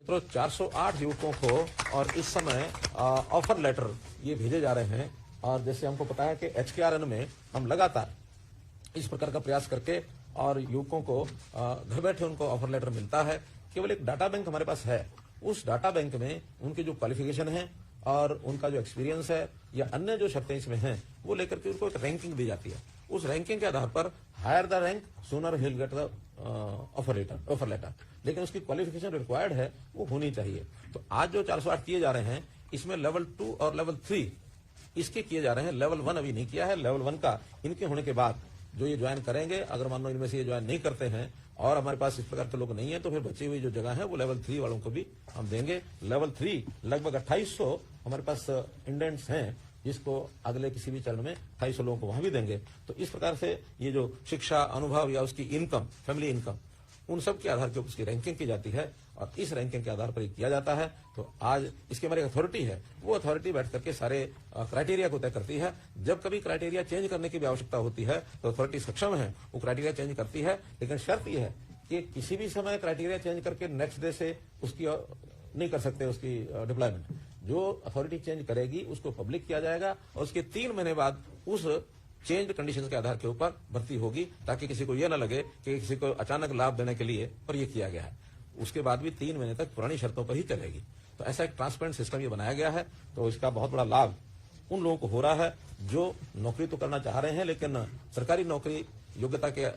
तो 408 युवकों को और इस समय ऑफर लेटर ये भेजे जा रहे हैं। और जैसे हमको पता है कि HKRN में हम लगातार इस प्रकार का प्रयास करके और युवकों को घर बैठे उनको ऑफर लेटर मिलता है। केवल एक डाटा बैंक हमारे पास है, उस डाटा बैंक में उनकी जो क्वालिफिकेशन है और उनका जो एक्सपीरियंस है या अन्य जो शर्तें इसमें हैं वो लेकर के उनको एक रैंकिंग दी जाती है। उस रैंकिंग के आधार पर higher the rank sooner he will get the offer letter, लेकिन उसकी क्वालिफिकेशन रिक्वायर्ड है वो होनी चाहिए। तो आज जो 408 किए जा रहे हैं इसमें लेवल 2 और लेवल 3 इसके किए जा रहे हैं। लेवल 1 अभी नहीं किया है। लेवल 1 का इनके होने के बाद जो ये ज्वाइन करेंगे, अगर मान लो इनमें से ये ज्वाइन नहीं करते हैं और हमारे पास इस प्रकार के लोग नहीं है तो फिर बची हुई जो जगह है वो लेवल 3 वालों को भी हम देंगे। लेवल 3 लगभग 2800 हमारे पास इंडेंट्स हैं जिसको अगले किसी भी चरण में 2800 लोगों को वहां भी देंगे। तो इस प्रकार से ये जो शिक्षा, अनुभव या उसकी इनकम, फैमिली इनकम, उन सब के आधार पर उसकी रैंकिंग की जाती है और इस रैंकिंग के आधार पर किया जाता है। तो आज इसके हमारी अथॉरिटी है, वो अथॉरिटी बैठ करके सारे क्राइटेरिया को तय करती है। जब कभी क्राइटेरिया चेंज करने की भी आवश्यकता होती है तो अथॉरिटी सक्षम है, वो क्राइटेरिया चेंज करती है। लेकिन शर्त यह है कि किसी भी समय क्राइटेरिया चेंज करके नेक्स्ट डे से उसकी नहीं कर सकते उसकी डिप्लॉयमेंट। जो अथॉरिटी चेंज करेगी उसको पब्लिक किया जाएगा और उसके 3 महीने बाद उस चेंज कंडीशन के आधार के ऊपर भर्ती होगी, ताकि किसी को यह न लगे कि किसी को अचानक लाभ देने के लिए पर यह किया गया है। उसके बाद भी 3 महीने तक पुरानी शर्तों पर ही चलेगी। तो ऐसा एक ट्रांसपेरेंट सिस्टम ये बनाया गया है। तो इसका बहुत बड़ा लाभ उन लोगों को हो रहा है जो नौकरी तो करना चाह रहे हैं लेकिन सरकारी नौकरी योग्यता के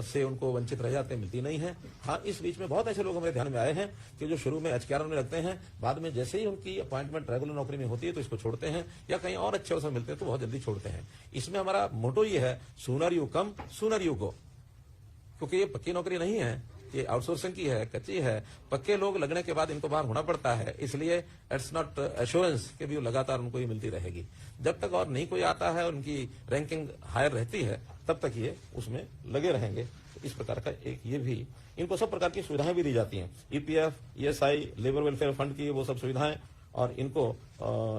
से उनको वंचित रह जाते, मिलती नहीं है। हाँ, इस बीच में बहुत ऐसे लोग हमारे ध्यान में आए हैं कि जो शुरू में HKRN में लगते हैं, बाद में जैसे ही उनकी अपॉइंटमेंट रेगुलर नौकरी में होती है तो इसको छोड़ते हैं या कहीं और अच्छे अवसर मिलते हैं तो बहुत जल्दी छोड़ते हैं। इसमें हमारा मोटो ये है, sooner you come sooner you go, क्योंकि ये पक्की नौकरी नहीं है, ये आउटसोर्सिंग की है, कच्ची है। पक्के लोग लगने के बाद इनको बाहर होना पड़ता है, इसलिए इट्स नॉट एश्योरेंस कि भी लगातार उनको ये मिलती रहेगी। जब तक और नहीं कोई आता है, उनकी रैंकिंग हायर रहती है, तब तक ये उसमें लगे रहेंगे। तो इस प्रकार का एक ये भी इनको सब प्रकार की सुविधाएं भी दी जाती हैं, EPF, ESI, labour welfare fund की वो सब सुविधाएं। और इनको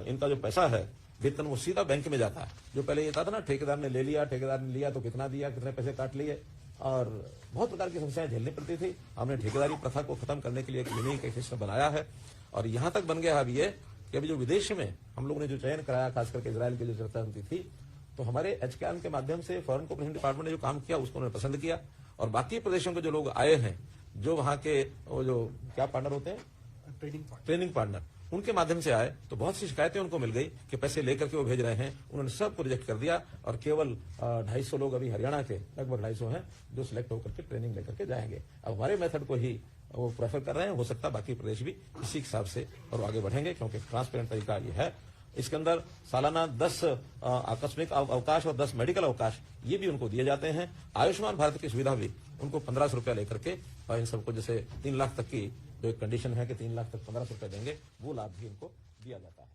इनका जो पैसा है वेतन वो सीधा बैंक में जाता है। जो पहले ये था ना, ठेकेदार ने ले लिया, ठेकेदार ने लिया तो कितना दिया, कितने पैसे काट लिए और बहुत प्रकार की समस्याएं झेलनी पड़ती थी। हमने ठेकेदारी प्रथा को खत्म करने के लिए एक यूनिक सिस्टम बनाया है और यहां तक बन गया है अब ये कि अभी जो विदेश में हम लोगों ने जो चयन कराया, खास करके इजराइल की जो चर्चा होती थी, तो हमारे HKRN के माध्यम से फॉरेन कोऑपरेशन डिपार्टमेंट ने जो काम किया उसको उन्होंने पसंद किया। और बाकी प्रदेशों के जो लोग आए हैं, जो वहां के वो जो क्या पार्टनर होते हैं, ट्रेनिंग पार्टनर, उनके माध्यम से आए तो बहुत सी शिकायतें उनको मिल गई कि पैसे लेकर के वो भेज रहे हैं। उन्होंने सबको रिजेक्ट कर दिया और केवल 250 लोग अभी हरियाणा के लगभग 250 हैं जो सिलेक्ट होकर के ट्रेनिंग लेकर के जाएंगे। अब हमारे मेथड को ही वो प्रेफर कर रहे हैं। हो सकता है बाकी प्रदेश भी इसी हिसाब से और आगे बढ़ेंगे, क्योंकि ट्रांसपेरेंट तरीका ये है। इसके अंदर सालाना 10 आकस्मिक अवकाश और 10 मेडिकल अवकाश ये भी उनको दिए जाते हैं। आयुष्मान भारत की सुविधा भी उनको 1500 रुपया लेकर के, और इन सबको जैसे 3 लाख तक की जो एक कंडीशन है कि 3 लाख तक 1500 रुपया देंगे, वो लाभ भी इनको दिया जाता है।